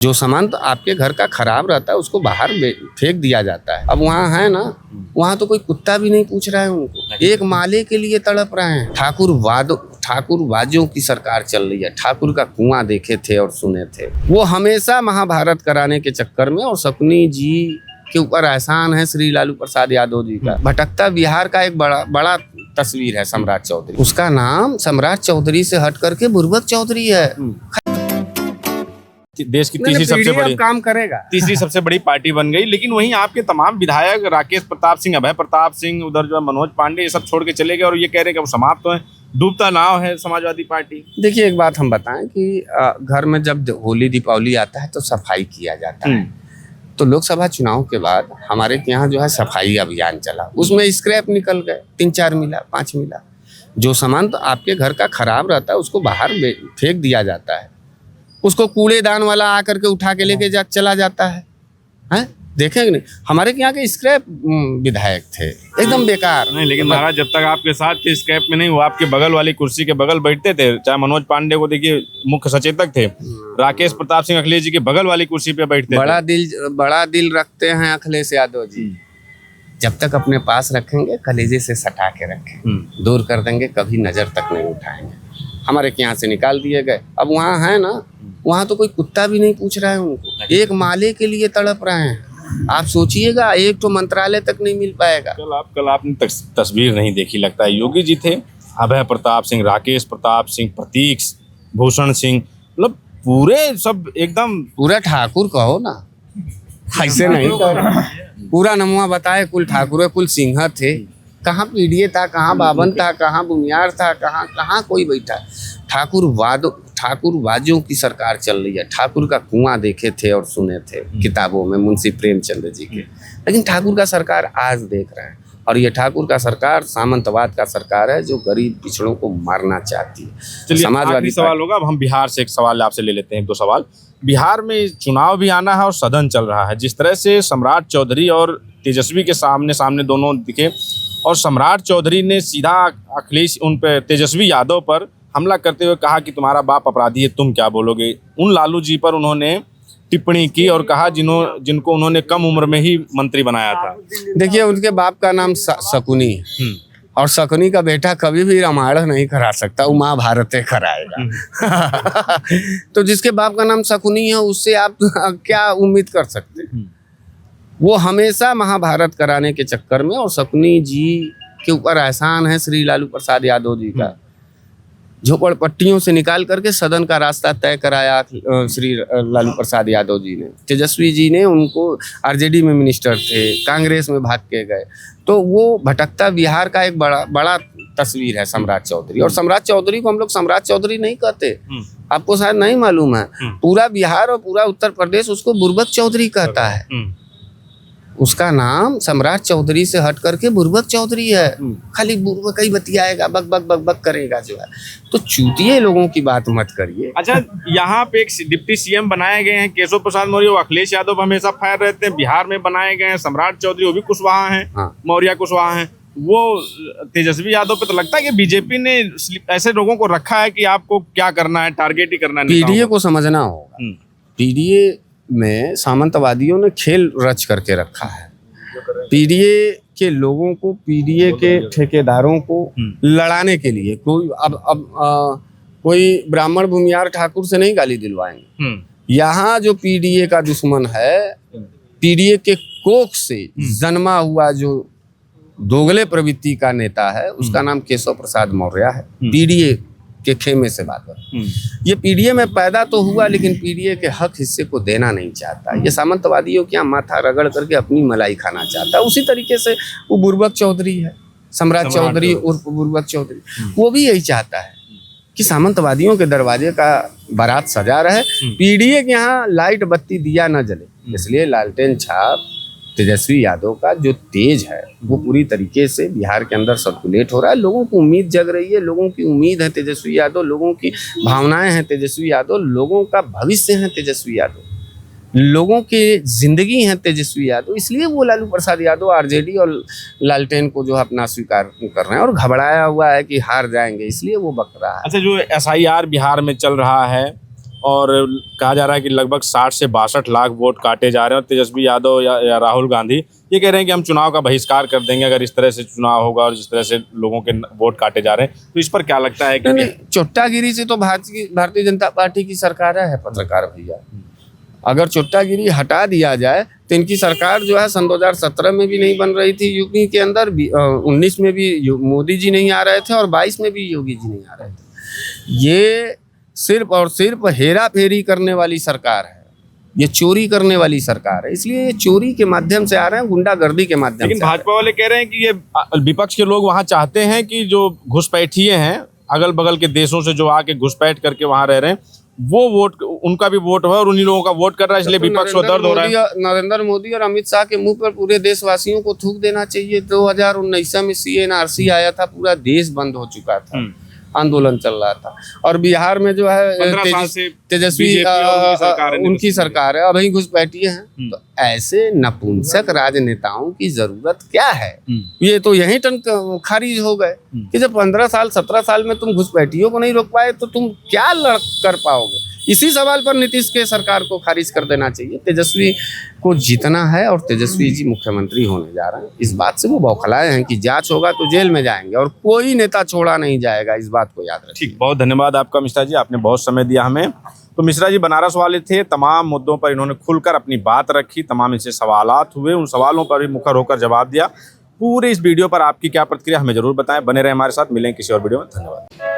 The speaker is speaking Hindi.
जो सामान तो आपके घर का खराब रहता है उसको बाहर फेंक दिया जाता है। अब वहाँ है ना, वहाँ तो कोई कुत्ता भी नहीं पूछ रहा है उनको, एक माले के लिए तड़प रहे हैं। ठाकुरवादियों की सरकार चल रही है। ठाकुर का कुआं देखे थे और सुने थे। वो हमेशा महाभारत कराने के चक्कर में, और शकुनी जी के ऊपर एहसान है श्री लालू प्रसाद यादव जी का। भटकता बिहार का एक बड़ा तस्वीर है सम्राट चौधरी। उसका नाम सम्राट चौधरी से हट करके बुर्बक चौधरी है। देश की तीसरी सबसे बड़ी पार्टी बन गई। लेकिन वहीं आपके तमाम विधायक राकेश प्रताप सिंह, अभय प्रताप सिंह, उधर जो मनोज पांडे, ये सब छोड़ के चले गए और ये कह रहे हैं कि अब समाप्त तो है, डूबता नाव है समाजवादी पार्टी। देखिए, एक बात हम बताएं कि घर में जब होली दीपावली आता है तो सफाई किया जाता है। तो लोकसभा चुनाव के बाद हमारे यहाँ जो है सफाई अभियान चला, उसमें स्क्रैप निकल गए, 3-4 मिला, 5 मिला। जो सामान तो आपके घर का खराब रहता है उसको बाहर फेंक दिया जाता है। उसको कूड़ेदान वाला आकर के उठा के लेके चला जाता है। हैं? देखेंगे नहीं, हमारे यहाँ के स्क्रैप विधायक थे एकदम बेकार। नहीं, लेकिन महाराज जब तक आपके साथ थे स्क्रैप में नहीं, वो आपके बगल वाली कुर्सी के बगल बैठते थे। चाहे मनोज पांडे को देखिए, मुख्य सचेतक थे, राकेश प्रताप सिंह अखिलेश जी के बगल वाली कुर्सी पे बैठते थे। बड़ा दिल रखते हैं अखिलेश यादव जी। जब तक अपने पास रखेंगे कलेजे से सटा के रखें, दूर कर देंगे, कभी नजर तक नहीं उठाएंगे। हमारे यहाँ से निकाल दिए गए। अब वहाँ है ना, वहाँ तो कोई कुत्ता भी नहीं पूछ रहा है उनको, एक माले के लिए तड़प रहे हैं। आप सोचिएगा, एक तो मंत्रालय तक नहीं मिल पाएगा। कल आपने तस्वीर नहीं देखी, लगता है योगी जी थे, अभय प्रताप सिंह, राकेश प्रताप सिंह, प्रतीक भूषण सिंह, मतलब पूरे सब एकदम पूरा ठाकुर कहो ना, ऐसे नहीं कर, पूरा नमुआ बताए कुल ठाकुर कुल सिंह थे। कहाँ पीडीए था, कहाँ बावन था, कहाँ बुनियार था, कहाँ कोई बैठा। ठाकुरवादियों की सरकार चल रही है। ठाकुर का कुआं देखे थे और सुने थे किताबों में मुंशी प्रेमचंद जी के। लेकिन ठाकुर का सरकार आज देख रहे हैं, और ये ठाकुर का सरकार सामंतवाद का सरकार है जो गरीब पिछड़ों को मारना चाहती है। समाजवादी सवाल होगा। अब हम बिहार से एक सवाल आपसे ले लेते हैं, 1-2 सवाल। बिहार में चुनाव भी आना है और सदन चल रहा है। जिस तरह से सम्राट चौधरी और तेजस्वी के सामने दोनों दिखे, और सम्राट चौधरी ने सीधा अखिलेश उन पे तेजस्वी यादव पर हमला करते हुए कहा कि तुम्हारा बाप अपराधी है, तुम क्या बोलोगे। उन लालू जी पर उन्होंने टिप्पणी की और कहा जिनको उन्होंने कम उम्र में ही मंत्री बनाया था। देखिए, उनके बाप का नाम शकुनी है, और शकुनी का बेटा कभी भी रामायण नहीं करा सकता, वो महाभारत कराएगा। तो जिसके बाप का नाम शकुनी है उससे आप क्या उम्मीद कर सकते हैं। वो हमेशा महाभारत कराने के चक्कर में, और शकुनी जी के ऊपर एहसान है श्री लालू प्रसाद यादव जी का। झोपड़पट्टियों से निकाल करके सदन का रास्ता तय कराया श्री लालू प्रसाद यादव जी ने। तेजस्वी जी ने उनको, आरजेडी में मिनिस्टर थे, कांग्रेस में भाग के गए। तो वो भटकता बिहार का एक बड़ा तस्वीर है सम्राट चौधरी। और सम्राट चौधरी को हम लोग सम्राट चौधरी नहीं कहते, आपको शायद नहीं मालूम है। पूरा बिहार और पूरा उत्तर प्रदेश उसको बुर्बक चौधरी कहता है। उसका नाम सम्राट चौधरी से हट करके बुर्बक चौधरी है। खाली बुर्बक ही बतियाएगा, बक बक बक बक करेगा जो है। तो चूतिए लोगों की बात मत करिए। अच्छा, यहाँ पे एक डिप्टी सीएम बनाए गए हैं केशव प्रसाद मौर्य, वो अखिलेश यादव हमेशा फायर रहते हैं। बिहार में बनाए गए हैं सम्राट चौधरी, वो भी कुशवाहा हैं। हाँ। मौर्य कुशवाहा हैं। वो तेजस्वी यादव पे तो लगता है कि बीजेपी ने ऐसे लोगों को रखा है कि आपको क्या करना है, टारगेट ही करना है। पीडीए को समझना होगा। पीडीए में सामंतवादियों ने खेल रच करके रखा है। पीडीए के लोगों को, पीडीए के ठेकेदारों को लड़ाने के लिए कोई ब्राह्मण भूमियार ठाकुर से नहीं गाली दिलवाएंगे। यहाँ जो पीडीए का दुश्मन है, पीडीए के कोख से जन्मा हुआ जो दोगले प्रवृत्ति का नेता है, उसका नाम केशव प्रसाद मौर्य है। पीडीए के खेमे से बात कर, ये पीडीए में पैदा तो हुआ, लेकिन पीडीए के हक हिस्से को देना नहीं चाहता। ये सामंतवादियों के यहाँ माथा रगड़ करके अपनी मलाई खाना चाहता है। उसी तरीके से वो बुर्बक चौधरी है, सम्राट चौधरी उर्फ बुर्बक चौधरी, वो भी यही चाहता है कि सामंतवादियों के दरवाजे का बारात सजा रहे, पीडीए के यहाँ लाइट बत्ती दिया न जले। इसलिए लालटेन छाप तेजस्वी यादव का जो तेज है वो पूरी तरीके से बिहार के अंदर सर्कुलेट हो रहा है। लोगों को उम्मीद जग रही है, लोगों की उम्मीद है तेजस्वी यादव, लोगों की भावनाएं हैं तेजस्वी यादव, लोगों का भविष्य है तेजस्वी यादव, लोगों की जिंदगी है तेजस्वी यादव। इसलिए वो लालू प्रसाद यादव आरजेडी और लालटेन को जो है अपना स्वीकार कर रहे हैं, और घबराया हुआ है कि हार जाएंगे, इसलिए वो बक रहा है। अच्छा, जो एसआईआर बिहार में चल रहा है, और कहा जा रहा है कि लगभग 60 से 62 लाख वोट काटे जा रहे हैं और तेजस्वी यादव या राहुल गांधी ये कह रहे हैं कि हम चुनाव का बहिष्कार कर देंगे अगर इस तरह से चुनाव होगा और जिस तरह से लोगों के वोट काटे जा रहे हैं। तो इस पर क्या लगता है कि नहीं, चुट्टागिरी से तो भारतीय जनता पार्टी की सरकार है पत्रकार भैया। अगर चुट्टागिरी हटा दिया जाए तो इनकी सरकार जो है सन 2017 में भी नहीं बन रही थी यूपी के अंदर, 19 में भी मोदी जी नहीं आ रहे थे और 22 में भी योगी जी नहीं आ रहे थे। ये सिर्फ और सिर्फ हेरा फेरी करने वाली सरकार है, ये चोरी करने वाली सरकार है, इसलिए ये चोरी के माध्यम से आ रहे हैं, गुंडागर्दी के माध्यम से। लेकिन भाजपा वाले कह रहे हैं कि ये विपक्ष के लोग वहां चाहते हैं कि जो घुसपैठिए हैं अगल बगल के देशों से जो आके घुसपैठ करके वहां रह रहे हैं वो वोट उनका भी वोट है और उन्हीं लोगों का वोट कर रहा है, इसलिए विपक्ष को दर्द हो रहा है। नरेंद्र मोदी और अमित शाह के मुंह पर पूरे देशवासियों को थूक देना चाहिए। 2019 में CNRC आया था, पूरा देश बंद हो चुका था, आंदोलन चल रहा था और बिहार में जो है तेजस्वी उनकी सरकार है और वही घुसपैठिए हैं। तो ऐसे नपुंसक राजनेताओं की जरूरत क्या है? ये तो यही टन खारिज हो गए कि जब 15 साल 17 साल में तुम घुसपैठियों को नहीं रोक पाए तो तुम क्या कर पाओगे? इसी सवाल पर नीतीश के सरकार को खारिज कर देना चाहिए। तेजस्वी को जीतना है और तेजस्वी जी मुख्यमंत्री होने जा रहे हैं, इस बात से वो बौखलाए हैं कि जांच होगा तो जेल में जाएंगे और कोई नेता छोड़ा नहीं जाएगा, इस बात को याद रखिए। ठीक, बहुत धन्यवाद आपका मिश्रा जी, आपने बहुत समय दिया हमें। तो मिश्रा जी बनारस वाले थे, तमाम मुद्दों पर इन्होंने खुलकर अपनी बात रखी, तमाम इनसे सवालात हुए, उन सवालों पर भी मुखर होकर जवाब दिया। पूरे इस वीडियो पर आपकी क्या प्रतिक्रिया हमें जरूर बताएं। बने रहे हमारे साथ, मिलें किसी और वीडियो में। धन्यवाद।